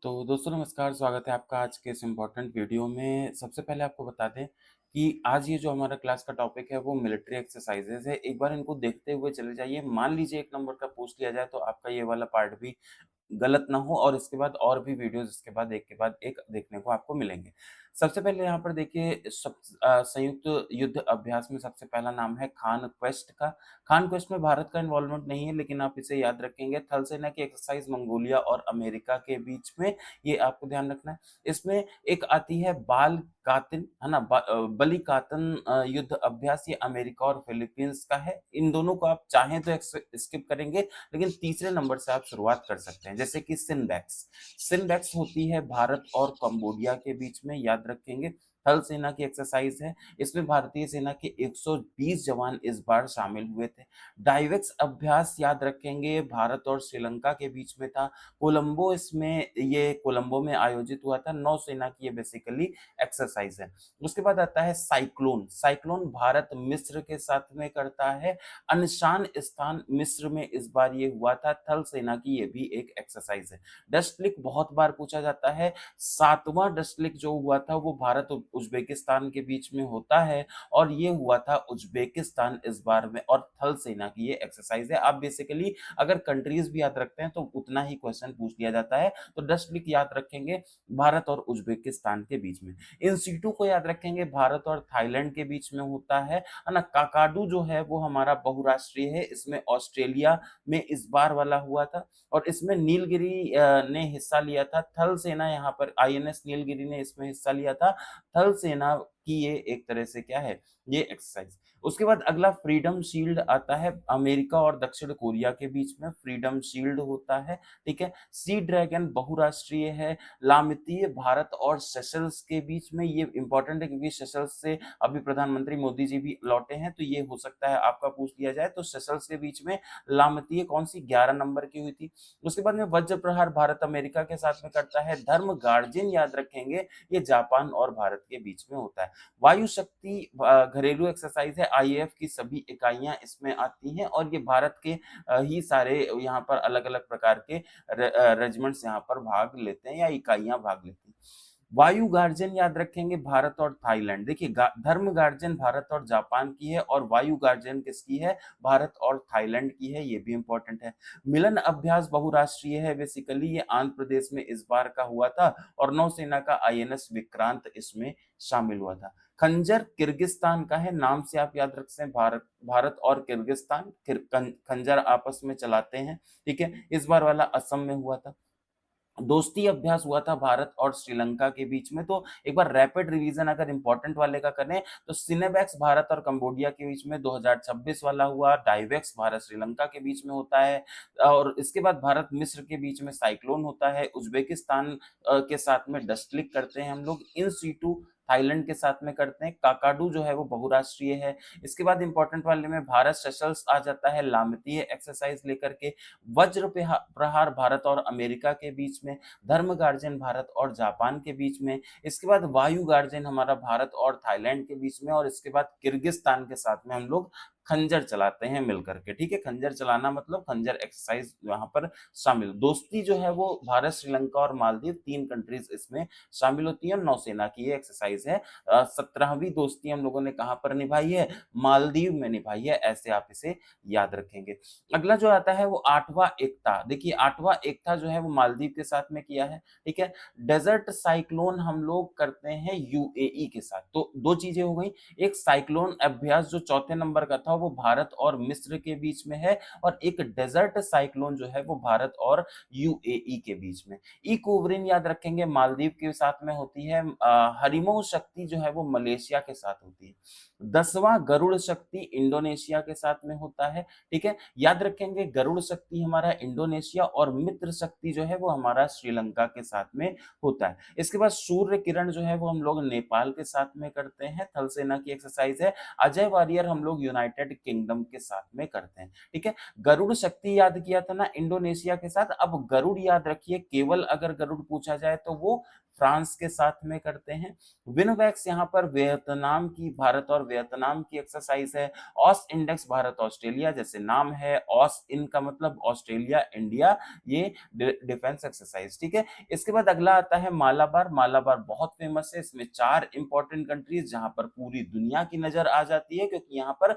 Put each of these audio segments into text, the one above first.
तो दोस्तों नमस्कार, स्वागत है आपका आज के इस इम्पोर्टेंट वीडियो में। सबसे पहले आपको बता दें कि आज ये जो हमारा क्लास का टॉपिक है वो मिलिट्री एक्सरसाइजेज़ है। एक बार इनको देखते हुए चले जाइए। मान लीजिए 1 नंबर का पूछ लिया जाए तो आपका ये वाला पार्ट भी गलत ना हो और इसके बाद और भी वीडियोज़ इसके बाद एक के बाद एक देखने को आपको मिलेंगे। सबसे पहले यहाँ पर देखिए संयुक्त युद्ध अभ्यास में सबसे पहला नाम है खान क्वेस्ट का। खान क्वेस्ट में भारत का इन्वॉल्वमेंट नहीं है, लेकिन आप इसे याद रखेंगे। थल सेना की एक्सरसाइज मंगोलिया और अमेरिका के बीच में, ये आपको ध्यान रखना है। इसमें एक आती है बाल कातिन, है ना? बलिकातन युद्ध अभ्यास, ये अमेरिका और फिलीपींस का है। इन दोनों को आप चाहें तो स्किप करेंगे, लेकिन तीसरे नंबर से आप शुरुआत कर सकते हैं, जैसे कि सिनबैक्स। सिनबैक्स होती है भारत और कंबोडिया के बीच में, याद रखेंगे। थल सेना की एक्सरसाइज है। इसमें भारतीय सेना के 120 जवान इस बार शामिल हुए थे। डाइवेक्स अभ्यास याद रखेंगे, भारत और श्रीलंका के बीच में था। कोलंबो में आयोजित हुआ था। नौसेना की ये बेसिकली एक्सरसाइज है। उसके बाद आता है साइक्लोन। साइक्लोन भारत मिस्र के साथ में करता है। अनशान स्थान मिस्र में इस बार ये हुआ था। थल सेना की ये भी एक एक्सरसाइज है। डस्टलिक बहुत बार पूछा जाता है। 7वां डस्टलिक जो हुआ था वो भारत और उज्बेकिस्तान के बीच में होता है और ये हुआ था उज्बेकिस्तान इस बार में, और थल सेना की ये एक्सरसाइज है। आप बेसिकली अगर कंट्रीज भी याद रखते हैं तो उतना ही क्वेश्चन पूछ लिया जाता है। तो डस्टलिक याद रखेंगे भारत और उज्बेकिस्तान के बीच में। इन सीटों को याद रखेंगे, भारत और थाईलैंड के बीच में होता है ना? काकाडू जो है वो हमारा बहुराष्ट्रीय है। इसमें ऑस्ट्रेलिया में इस बार वाला हुआ था और इसमें नीलगिरी ने हिस्सा लिया था। थल सेना यहाँ पर आईएनएस नीलगिरी ने इसमें हिस्सा लिया था। थल सेना की ये एक तरह से क्या है, ये एक्सरसाइज। उसके बाद अगला फ्रीडम शील्ड आता है। अमेरिका और दक्षिण कोरिया के बीच में फ्रीडम शील्ड होता है। ठीक है। सी ड्रैगन बहुराष्ट्रीय है। लामितीय भारत और सेशल्स के बीच में, ये इंपॉर्टेंट है क्योंकि सेशल्स से अभी प्रधानमंत्री मोदी जी भी लौटे हैं, तो ये हो सकता है आपका पूछ लिया जाए। तो सेशल्स के बीच में लामितीय कौन सी 11 नंबर की हुई थी। उसके बाद में वज्र प्रहार भारत अमेरिका के साथ में करता है। धर्म गार्जियन याद रखेंगे, ये जापान और भारत के बीच में होता है। वायु शक्ति घरेलू एक्सरसाइज है। आईएएफ की सभी इकाइयां इसमें आती हैं और ये भारत के ही सारे यहाँ पर अलग अलग प्रकार के रेजिमेंट्स यहाँ पर भाग लेते हैं या इकाइयां भाग लेती हैं। वायु गार्जन याद रखेंगे, भारत और थाईलैंड। देखिए धर्म गार्जन भारत और जापान की है और वायु गार्जन किसकी है, भारत और थाईलैंड की है। ये भी इंपॉर्टेंट है। मिलन अभ्यास बहुराष्ट्रीय है। बेसिकली ये आंध्र प्रदेश में इस बार का हुआ था और नौसेना का आईएनएस विक्रांत इसमें शामिल हुआ था। खंजर किर्गिस्तान का है। नाम से आप याद रख सकते हैं, भारत और किर्गिस्तान खंजर आपस में चलाते हैं। ठीक है। इस बार वाला असम में हुआ था। दोस्ती अभ्यास हुआ था भारत और श्रीलंका के बीच में। तो एक बार रैपिड रिवीजन अगर इंपॉर्टेंट वाले का करें तो सिनेबैक्स भारत और कंबोडिया के बीच में 2026 वाला हुआ। डाइवेक्स भारत श्रीलंका के बीच में होता है और इसके बाद भारत मिस्र के बीच में साइक्लोन होता है। उज्बेकिस्तान के साथ में डस्टलिक करते हैं हम लोग। इन सीटू थाईलैंड के साथ में करते हैं। काकाडू जो है वो बहुराष्ट्रीय है। इसके बाद इंपॉर्टेंट वाले में भारत सेशल्स आ जाता है लामितीय एक्सरसाइज लेकर के। वज्र प्रहार भारत और अमेरिका के बीच में। धर्म गार्जन भारत और जापान के बीच में। इसके बाद वायु गार्जन हमारा भारत और थाईलैंड के बीच में और इसके बाद किर्गिस्तान के साथ में हम लोग खंजर चलाते हैं मिलकर के। ठीक है। खंजर चलाना मतलब खंजर एक्सरसाइज यहाँ पर शामिल। दोस्ती जो है वो भारत श्रीलंका और मालदीव, 3 कंट्रीज इसमें शामिल होती है। नौसेना की ये एक्सरसाइज है। 17वीं दोस्ती हम लोगों ने कहाँ पर निभाई है, मालदीव में निभाई है। ऐसे आप इसे याद रखेंगे। अगला जो आता है वो 8वां एकता। देखिए 8वां एकता जो है वो मालदीव के साथ में किया है। ठीक है। डेजर्ट साइक्लोन हम लोग करते हैं यूएई के साथ। तो दो चीजें हो गई। एक साइक्लोन अभ्यास जो चौथे नंबर का था वो भारत और मिस्र के बीच में है और एक डेजर्ट साइक्लोन जो है वो भारत और यूएई के बीच में। इकोवरिन याद रखेंगे, मालदीव के साथ में होती है। हरिमो शक्ति जो है वो मलेशिया के साथ होती है। 10वां गरुड़ शक्ति इंडोनेशिया के साथ में होता है। ठीक है। याद रखेंगे गरुड़ शक्ति हमारा इंडोनेशिया और मित्र शक्ति जो है वो हमारा श्रीलंका के साथ में होता है। इसके बाद सूर्य किरण जो है वो हम लोग नेपाल के साथ में करते हैं। थल सेना की एक्सरसाइज है। अजय वारियर हम लोग यूनाइटेड किंगडम के साथ में करते हैं। ठीक है। गरुड़ शक्ति याद किया था ना इंडोनेशिया के साथ। अब गरुड़ याद रखिए, केवल अगर गरुड़ पूछा जाए तो वो फ्रांस के साथ में करते हैं। विनोवैक्स यहाँ पर वियतनाम की, भारत और वियतनाम की एक्सरसाइज है। ऑस इंडेक्स भारत ऑस्ट्रेलिया, जैसे नाम है ऑस इन का मतलब ऑस्ट्रेलिया इंडिया, ये डिफेंस एक्सरसाइज, ठीक है। इसके बाद अगला आता है मालाबार। मालाबार बहुत फेमस है, इसमें 4 इंपॉर्टेंट कंट्रीज जहां पर पूरी दुनिया की नजर आ जाती है, क्योंकि यहाँ पर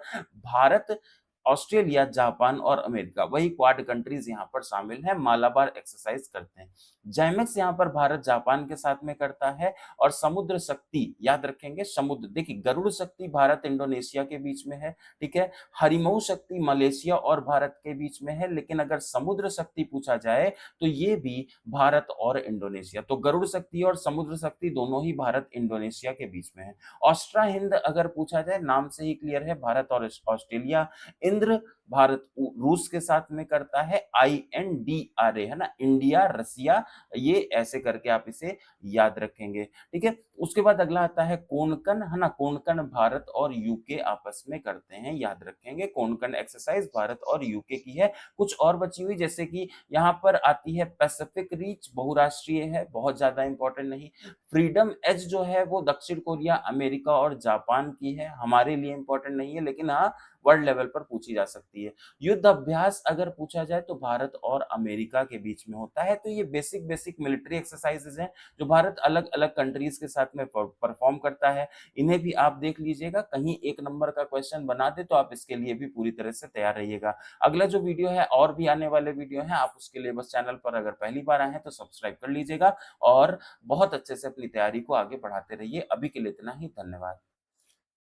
भारत, ऑस्ट्रेलिया, जापान और अमेरिका, वही क्वाड कंट्रीज यहाँ पर शामिल है, मालाबार एक्सरसाइज करते हैं। जैमेक्स यहाँ पर भारत जापान के साथ में करता है। और समुद्र शक्ति याद रखेंगे, समुद्र, देखिए गरुड़ शक्ति भारत इंडोनेशिया के बीच में है, ठीक है। हरिमऊ शक्ति मलेशिया और भारत के बीच में है, लेकिन अगर समुद्र शक्ति पूछा जाए तो ये भी भारत और इंडोनेशिया, तो गरुड़ शक्ति और समुद्र शक्ति दोनों ही भारत इंडोनेशिया के बीच में है। ऑस्ट्रा हिंद अगर पूछा जाए, नाम से ही क्लियर है, भारत और ऑस्ट्रेलिया। इंद्र भारत रूस के साथ में करता है, INDRA है ना, इंडिया रसिया, ये ऐसे करके आप इसे याद रखेंगे, ठीक है। उसके बाद अगला आता है कोंकण, है ना, कोंकण भारत और यूके आपस में करते हैं, याद रखेंगे, कोंकण एक्सरसाइज भारत और यूके की है। कुछ और बची हुई, जैसे कि यहाँ पर आती है पैसिफिक रीच, बहुराष्ट्रीय है, बहुत ज्यादा इंपॉर्टेंट नहीं। फ्रीडम एज जो है वो दक्षिण कोरिया, अमेरिका और जापान की है, हमारे लिए इंपॉर्टेंट नहीं है, लेकिन हाँ वर्ल्ड लेवल पर पूछी जा सकती है। युद्ध अभ्यास अगर पूछा जाए तो भारत और अमेरिका के बीच में होता है। तो ये बेसिक बेसिक मिलिट्री एक्सरसाइजेज हैं जो भारत अलग अलग कंट्रीज के साथ में परफॉर्म करता है। इन्हें भी आप देख लीजिएगा, कहीं 1 नंबर का क्वेश्चन बना दे तो आप इसके लिए भी पूरी तरह से तैयार रहिएगा। अगला जो वीडियो है, और भी आने वाले वीडियो हैं, आप उसके लिए बस चैनल पर अगर पहली बार आए हैं तो सब्सक्राइब कर लीजिएगा और बहुत अच्छे से अपनी तैयारी को आगे बढ़ाते रहिए। अभी के लिए इतना ही, धन्यवाद।